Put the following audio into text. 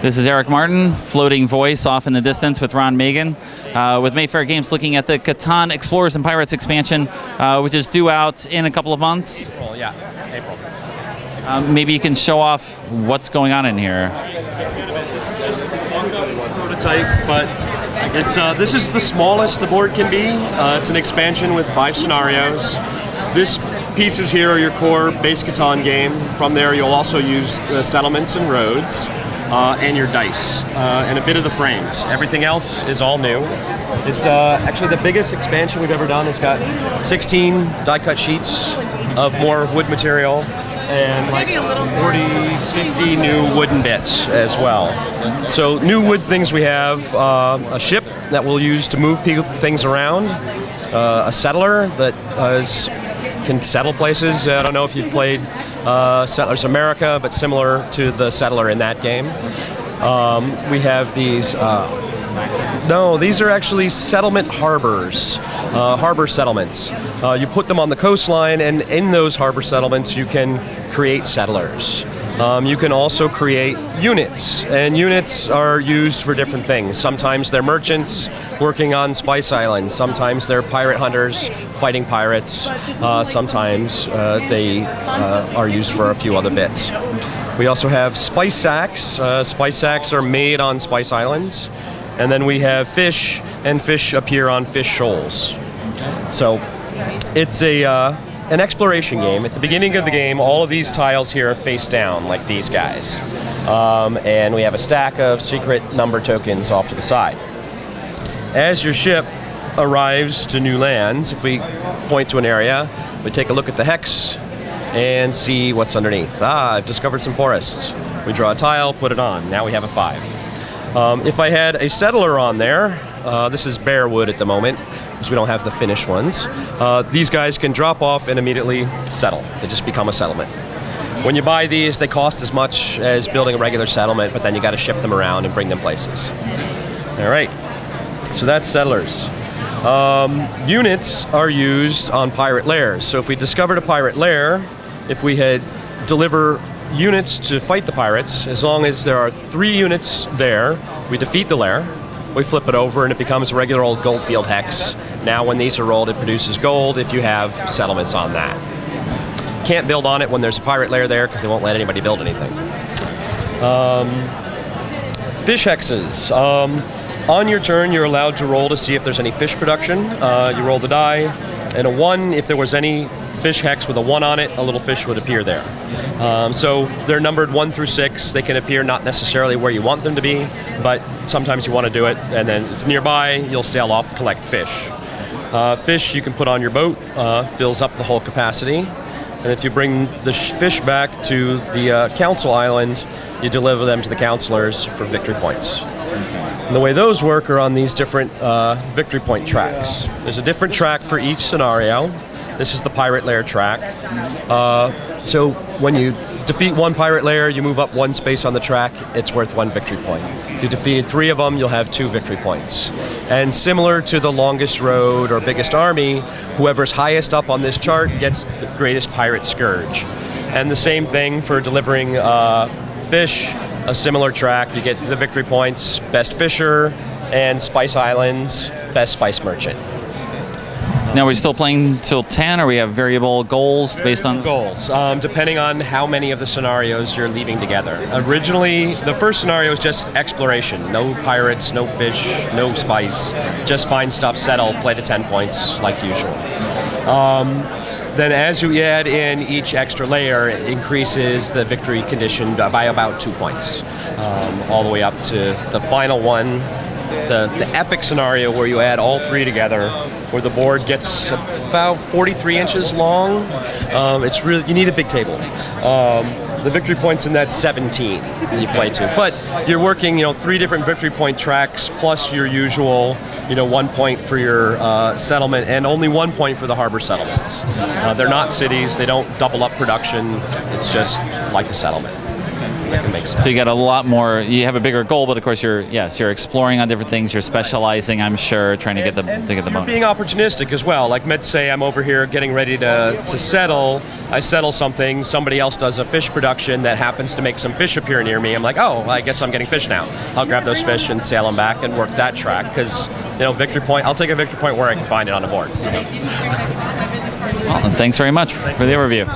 This is Eric Martin, floating voice off in the distance with Ron Megan, with Mayfair Games looking at the Catan Explorers and Pirates expansion, which is due out in a couple of months. April. Maybe you can show off what's going on in here. This is just a prototype, but it's this is the smallest the board can be. It's an expansion with 5 scenarios. This pieces here are your core base Catan game. From there, you'll also use the settlements and roads. And your dice, and a bit of the frames. Everything else is all new. It's actually the biggest expansion we've ever done. It's got 16 die-cut sheets of more wood material, and like 40, 50 new wooden bits as well. So new wood things we have, a ship that we'll use to move things around, a settler that can settle places. I don't know if you've played Settlers America, but similar to the settler in that game. We have these, no, these are actually settlement harbors, harbor settlements. You put them on the coastline, and in those harbor settlements you can create settlers. You can also create units, and units are used for different things. Sometimes they're merchants working on Spice Islands, sometimes they're pirate hunters fighting pirates, sometimes they are used for a few other bits. We also have spice sacks. Spice sacks are made on Spice Islands, and then we have fish, and fish appear on fish shoals. So it's an exploration game. At the beginning of the game, all of these tiles here are face down, like these guys. And we have a stack of secret number tokens off to the side. As your ship arrives to new lands, if we point to an area, we take a look at the hex and see what's underneath. I've discovered some forests. We draw a tile, put it on. Now we have a 5. If I had a settler on there, this is bare wood at the moment, because we don't have the finished ones. These guys can drop off and immediately settle. They just become a settlement. When you buy these, they cost as much as building a regular settlement, but then you got to ship them around and bring them places. All right, so that's settlers. Units are used on pirate lairs. So if we discovered a pirate lair, if we had deliver units to fight the pirates, as long as there are 3 units there, we defeat the lair. We flip it over and it becomes a regular old Goldfield hex. Now when these are rolled, it produces gold if you have settlements on that. Can't build on it when there's a pirate lair there because they won't let anybody build anything. Fish hexes. On your turn, you're allowed to roll to see if there's any fish production. You roll the die, and a 1, if there was any fish hex with a 1 on it, a little fish would appear there. So they're numbered 1 through 6. They can appear not necessarily where you want them to be, but sometimes you want to do it, and then it's nearby, you'll sail off, collect fish. Fish you can put on your boat, fills up the whole capacity, and if you bring the fish back to the council island, you deliver them to the counselors for victory points. And the way those work are on these different victory point tracks. There's a different track for each scenario. This is the pirate lair track. So when you defeat 1 pirate lair, you move up 1 space on the track, it's worth 1 victory point. If you defeated 3 of them, you'll have 2 victory points. And similar to the longest road or biggest army, whoever's highest up on this chart gets the greatest pirate scourge. And the same thing for delivering fish, a similar track, you get the victory points, best fisher, and Spice Islands, best spice merchant. Now, are we still playing till 10, or we have variable goals based on goals, depending on how many of the scenarios you're leaving together. Originally, the first scenario is just exploration. No pirates, no fish, no spice. Just find stuff, settle, play to 10 points like usual. Then as you add in each extra layer, it increases the victory condition by about 2 points, all the way up to the final one, the epic scenario where you add all 3 together, where the board gets about 43 inches long. It's really, you need a big table. The victory points in that 17 you play to. But you're working, 3 different victory point tracks plus your usual, 1 point for your settlement and only 1 point for the harbor settlements. They're not cities. They don't double up production. It's just like a settlement. that can make stuff. So you got a lot more. You have a bigger goal, but of course you're exploring on different things. You're specializing, I'm sure, trying to get the You're bonus. being opportunistic as well. Like, let's say I'm over here getting ready to settle. I settle something. Somebody else does a fish production that happens to make some fish appear near me. I'm like, oh, well, I guess I'm getting fish now. I'll grab those fish and sail them back and work that track because victory point. I'll take a victory point where I can find it on the board. Well, thanks very much for the overview.